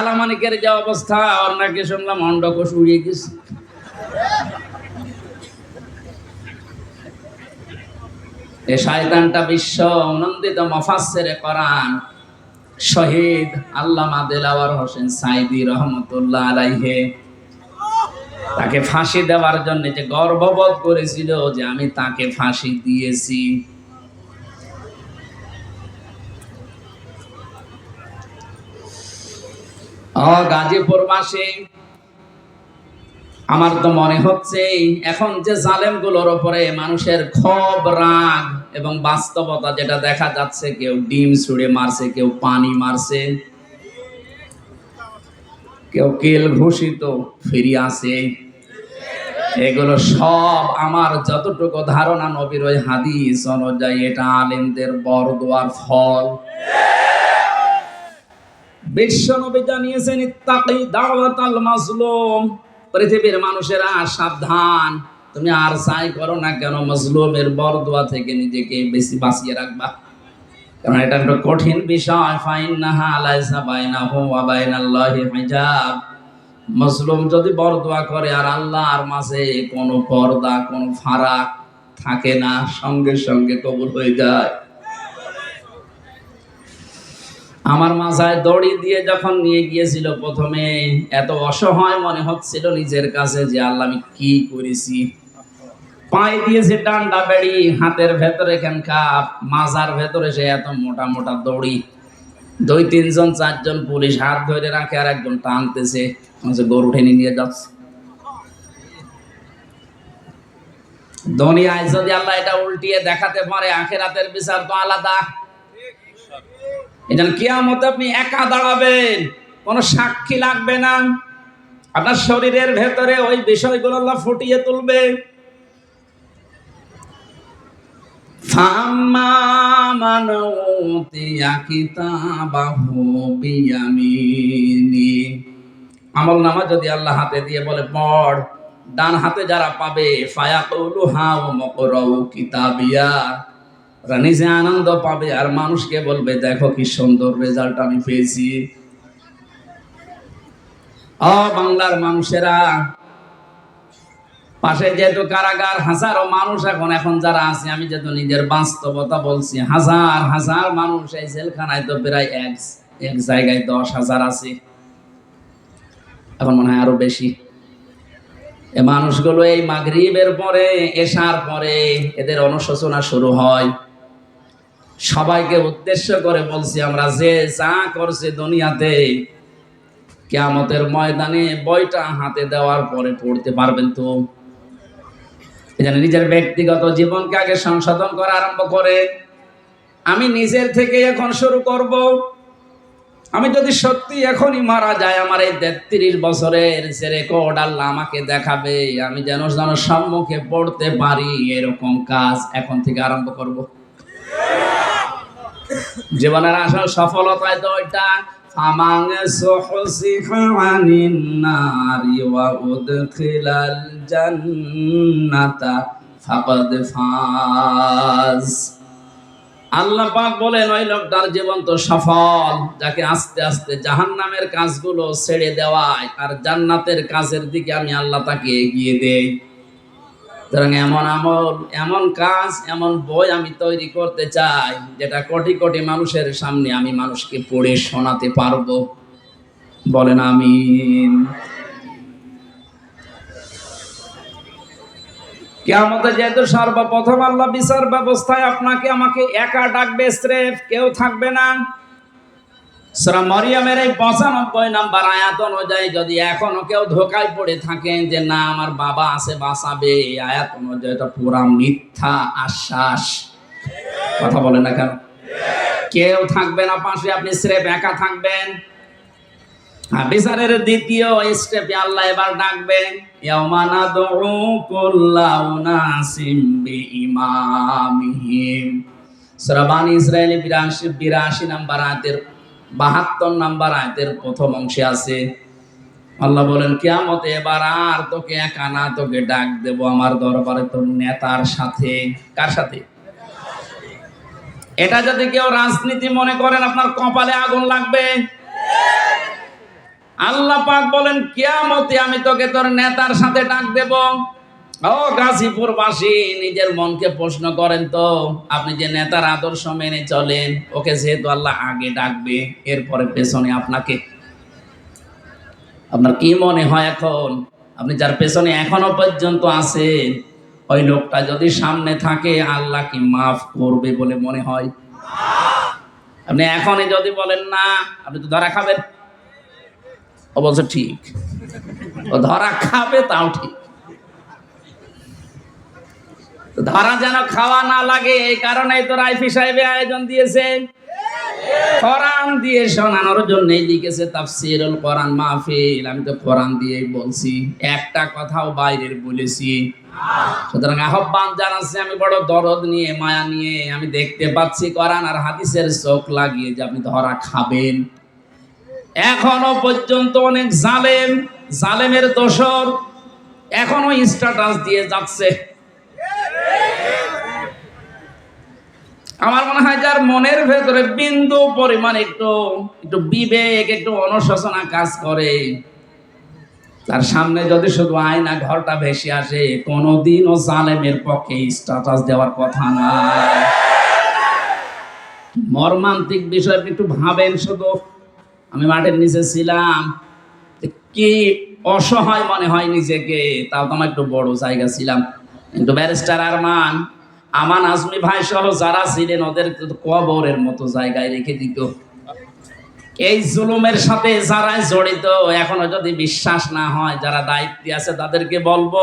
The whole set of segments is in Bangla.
কালামানিকের যে অবস্থা, ওর নাকি শুনলাম অন্ডকোষ উড়িয়ে গেছে। এই শয়তানটা বিশ্ব নন্দিত মুফাসসিরে কোরআন শহীদ আল্লামা দেলাওয়ার হোসেন সাইদি রহমতুল্লাহ আলাইহি তাকে ফাঁসি দেওয়ার জন্য যে গর্ববোধ করেছিল যে আমি তাকে ফাঁসি দিয়েছি। গাজীপুরবাসী, আমার তো মনে হচ্ছে এখন যে জালেমগুলোর উপরে মানুষের ক্ষোভ, রাগ এবং বাস্তবতা যেটা দেখা যাচ্ছে, কেউ ডিম ছুঁড়ে মারছে, কেউ পানি মারছে, কেউ কেল ঘুষিত ফিরে আসে, এগুলো সব আমার যতটুকু ধারণা নবীর ওই হাদিস অনুযায়ী এটা আলেমদের বরদোয়ার ফল। বিশ্ব নবী জানিয়েছেন ইত্তাকি দাওয়াতাল মাজলুম, পৃথিবীর মানুষেরা সাবধান, তুমি আর যাই করো না কেন মাজলুমের বরদোয়া থেকে নিজেকে বেশি বাঁচিয়ে রাখবা, কারণ এটা একটা কঠিন বিষয়। ফাইন্নাহা লাইসা বাইনাহু ওয়া বাইনাল্লাহি হিজাব, মাজলুম যদি বরদোয়া করে আর আল্লাহর মাঝে কোনো পর্দা, কোনো ফারাক থাকে না, সঙ্গে সঙ্গে কবুল হয়ে যায়। আমার মাথায় দড়ি দিয়ে যখন নিয়ে গিয়েছিল প্রথমে, এত অসহায় মনে হচ্ছিল নিজের কাছে যে আল্লাহ আমি কি করেছি। পায়ে দিয়েছে ডান্ডা বেড়ি, হাতের ভেতরে কাপ, মাজার ভেতরে সে এত মোটা মোটা দড়ি, 2-3 জন 4 জন পুলিশ হাত ধরে রাখে আর একজন টানতেছে, গরু টেনে নিয়ে যাচ্ছে। দুনিয়ায় যদি আল্লাহ এটা উল্টিয়ে দেখাতে পারে, আখিরাতের বিচার তো আলাদা। এজন্য কিয়ামতে আপনি একা দাঁড়াবেন, কোনো সাক্ষী লাগবে না, আপনার শরীরের ভেতরে ওই বিষয়গুলো আল্লাহ ফুটিয়ে তুলবে। ফাম্মা মান উতিয়া কিতাবাহু বিয়ামিনি, আমলনামা যদি আল্লাহ হাতে দিয়ে বলে পড়, ডান হাতে যারা পাবে ফায়াকুলু হাউ মুকরাউ কিতাবিয়া, ওরা নিজে আনন্দ পাবে আর মানুষকে বলবে দেখো কি সুন্দর রেজাল্ট আমি পেয়েছি। বাংলার মানুষেরা, পাশে যেহেতু কারাগার, হাজারো মানুষ এখন যারা আছে, আমি যেহেতু নিজের বাস্তবতা বলছি, হাজার হাজার মানুষ এই জেলখানায় তো প্রায় এক জায়গায় 10,000 আছে, এখন মনে হয় আরো বেশি। এই মানুষগুলো এই মাগরিবের পরে, এশার পরে এদের অনুশোচনা শুরু হয়। সবাইকে উদ্দেশ্য করে বলছি, আমরা যে যা করছে দুনিয়াতে, কিয়ামতের ময়দানে বইটা হাতে দেওয়ার পরে পড়তে পারবেন তো। এজন্য নিজের ব্যক্তিগত জীবনকে আগে সংশোধন করা আরম্ভ করে। আমি নিজের থেকে এখন শুরু করব। আমি যদি সত্যি এখনই মারা যায়, আমার এই 33 বছরের যে রেকর্ড আল্লাহ আমাকে দেখাবে, আমি যেন সম্মুখে পড়তে পারি, এরকম কাজ এখন থেকে আরম্ভ করব। জীবনের আসল সফলতায় তো ওইটা, ফামান সুহসিহা আনিন নারি ওয়া উদখিলাল জান্নাতা ফাকাদ ফাজ। আল্লাহ পাক বলেন ওই লোকটার জীবন তো সফল, যাকে আস্তে আস্তে জাহান্নামের কাজগুলো ছেড়ে দেওয়ায় আর জান্নাতের কাজের দিকে আমি আল্লাহ তাকে এগিয়ে দেই। সুতরাং এমন আমল, এমন কাজ, এমন বই আমি তৈরি করতে চাই যেটা কোটি কোটি মানুষের সামনে আমি মানুষকে পড়ে শোনাতে পারবো। বলেন আমিন। কিয়ামতে যেহেতু সর্বপ্রথম আল্লাহ বিচার ব্যবস্থায় আপনাকে আমাকে একা ডাকবে, স্রেফ কেউ থাকবে না। সূরা মরিয়মের এই 95 নম্বর আয়াত অনুযায়ী যদি এখনো কেউ ধোঁকায় পড়ে থাকেন যে না আমার বাবা আছে বাঁচাবে, এই আয়াত অনুযায়ী এটা পুরা মিথ্যা আশ্বাস। কথা বলেন না কেন? কেউ থাকবে না পাশে, আপনি স্রেফ একা থাকবেন। বিচারের দ্বিতীয় স্টেপে আল্লাহ এবার ডাকবেন, ইয়াউমা নাদউ কুল্লা উনাসিম বিইমামিহিম। সূরা বানী ইসরাঈল 82 নম্বর আয়াতের 72 নম্বর আয়াতের প্রথম অংশে আছে। আল্লাহ বলেন কিয়ামতে এবার আর তোকে একা না, তোকে ডাক দেব আমার দরবারে তোর নেতার সাথে। কার সাথে? এটা যদি কেউ রাজনীতি মনে করেন, আপনার কপালে আগুন লাগবে। আল্লাহ পাক বলেন কিয়ামতে আমি তোকে তোর নেতার সাথে ডাক দেব। ও গাজীপুরবাসী, নিজের মনকে প্রশ্ন করেন তো, আপনি যে নেতার আদর্শ মেনে চলেন, ওকে যেহেতু আল্লাহ আগে ডাকবে, এরপরে পেছনে আপনাকে, আপনার কি মনে হয় এখন আপনি যার পেছনে এখনো পর্যন্ত আছেন, ওই লোকটা যদি সামনে থাকে আল্লাহ কি মাফ করবে বলে মনে হয়? আপনি এখনই যদি বলেন না, আপনি তো ধরা খাবেন। ও বলছে ঠিক, ও ধরা খাবে, তাও ঠিক। ধরা যেন খাওয়া না লাগে, এই কারণেই তো রাইফি সাহেবে আয়োজন দিয়েছে, কোরআন দিয়ে শোনানোর জন্যই লিখেছে তাফসীরুল কোরআন মাহফিল। আমি তো কোরআন দিয়েই বলছি, একটা কথাও বাইরের বলেছি। সুতরাং আহ্বান জানাচ্ছি, আমি বড় দরদ নিয়ে, মায়া নিয়ে, আমি দেখতে পাচ্ছি কোরআন আর হাদিসের চোখ লাগিয়ে যে আপনি ধরা খাবেন। এখনো পর্যন্ত অনেক জালেমের দোসর এখনো স্ট্যাটাস দিয়ে যাচ্ছে। আমার মনে হয় যার মনের ভেতরে বিন্দু পরিমাণ একটু বিবেক, একটু অনুশোচনা কাজ করে, তার সামনে যদি শুধু আয়না ঘরটা ভেসে আসে, কোনোদিনও জালেমের পক্ষে স্ট্যাটাস দেওয়ার কথা না। মর্মান্তিক বিষয় একটু ভাবেন শুধু। আমি মাঠের নিচে ছিলাম, কি অসহায় মনে হয় নিজেকে, তাও তো আমার একটু বড় জায়গা ছিলাম, কিন্তু ব্যারিস্টার আমান আজমি ভাই সহ যারা ছিলেন ওদের কবরের মতো জায়গায় রেখে দিত। এই জুলুমের সাথে যারা জড়িত, এখনো যদি বিশ্বাস না হয়, যারা দায়িত্বে আছে তাদেরকে বলবো,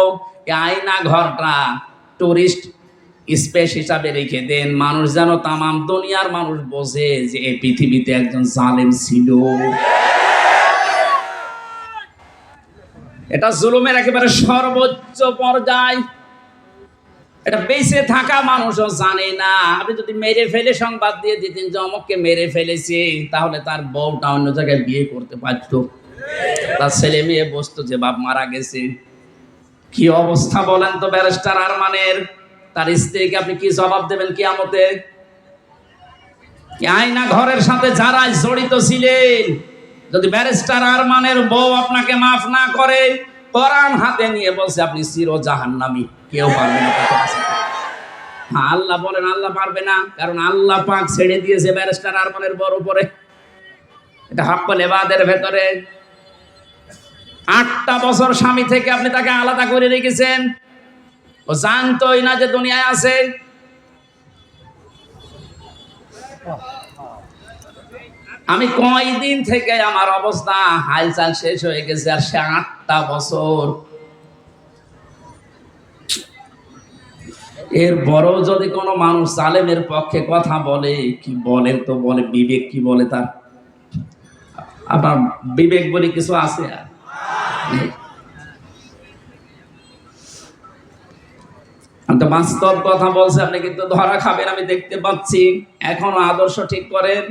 আয়না ঘরটা টুরিস্ট স্পেস হিসাবে রেখে দেন, মানুষ যেন, তামাম দুনিয়ার মানুষ বোঝে যে এই পৃথিবীতে একজন জালেম ছিল। এটা জুলুমের একেবারে সর্বোচ্চ পর্যায়। এটা বেঁচে থাকা মানুষও জানে না। আপনি যদি মেরে ফেলে সংবাদ দিয়ে দিতেন যে অমুককে মেরে ফেলেছে, তাহলে তার বউটা অন্য জায়গায় বিয়ে করতে পারত, তার ছেলে মেয়ে বসতো যে বাপ মারা গেছে। কি অবস্থা বলেন তো ব্যারিস্টার আরমানের, তার স্ত্রীকে আপনি কি জবাব দেবেন কিয়ামতে? আয়না ঘরের সাথে যারা জড়িত ছিলেন, যদি ব্যারিস্টার আরমানের বউ আপনাকে মাফ না করে, কোরআন হাতে নিয়ে বলছে আপনি চির জাহান্নামী, কেউ পারবে না। হ্যাঁ, আল্লাহ বলেন আল্লাহ পারবে না, কারণ আল্লাহ পাক ছেড়ে দিয়েছে ব্যারিস্টার আরমানের বড় উপরে। এটা হক্কুল ইবাদের ভেতরে 8টা বছর স্বামী থেকে আপনি তাকে আলাদা করে রেখেছেন, ও জানতোই না যে দুনিয়ায় আছে। আমি কয়দিন থেকে আমার অবস্থা হালচাল শেষ হয়ে গেছে, আর সে 8টা বছর। এর বড় যদি কোনো মানুষ জালেমের পক্ষে কথা বলে, কি বলে তো বলে, বিবেক কি বলে তার? আপনার বিবেক বলে কিছু আছে? আর আমি তো বাস্তব কথা বলছি, আপনি কিন্তু ধরা খাবেন, আমি দেখতে পাচ্ছি। এখনো আদর্শ ঠিক করেন।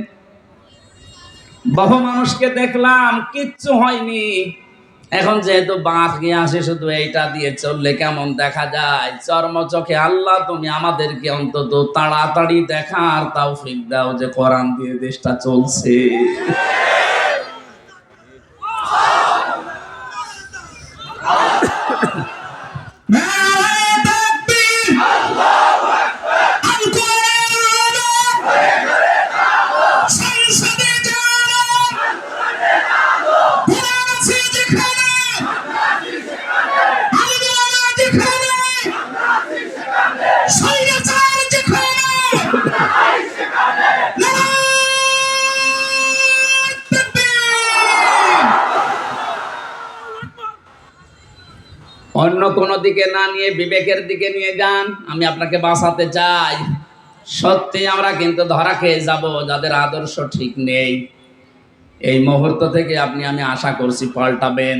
বহু মানুষকে দেখলাম কিচ্ছু হয়নি, এখন যেহেতু বাঁধ গিয়ে আসে, শুধু এইটা দিয়ে চললে কেমন দেখা যায়। চর্মচোখে আল্লাহ তুমি আমাদেরকে অন্তত তাড়াতাড়ি দেখার তৌফিক দাও যে কোরআন দিয়ে দেশটা চলছে। অন্য কোনো দিকে না নিয়ে বিবেকের দিকে নিয়ে যান, আমি আপনাকে বাঁচাতে চাই। সত্যি আমরা কিন্তু ধরা খেয়ে যাব যাদের আদর্শ ঠিক নেই। এই মুহূর্ত থেকে আমি আশা করছি পাল্টাবেন।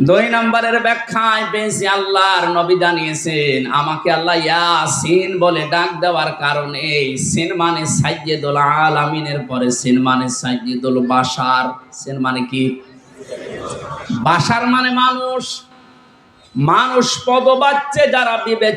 2 নম্বরের ব্যাখ্যায় পেয়েছি, আল্লাহর নবী জানিয়েছেন, আমাকে আল্লাহ ইয়াসিন বলে ডাক দেওয়ার কারণে, সিন মানে সাইয়্যিদুল আলামিনের পরে সিন মানে সাইয়্যিদুল বাশার। সিন মানে কি? বাশার মানে মানুষ, মানুষ পদবাচ্যে যারা বিবেক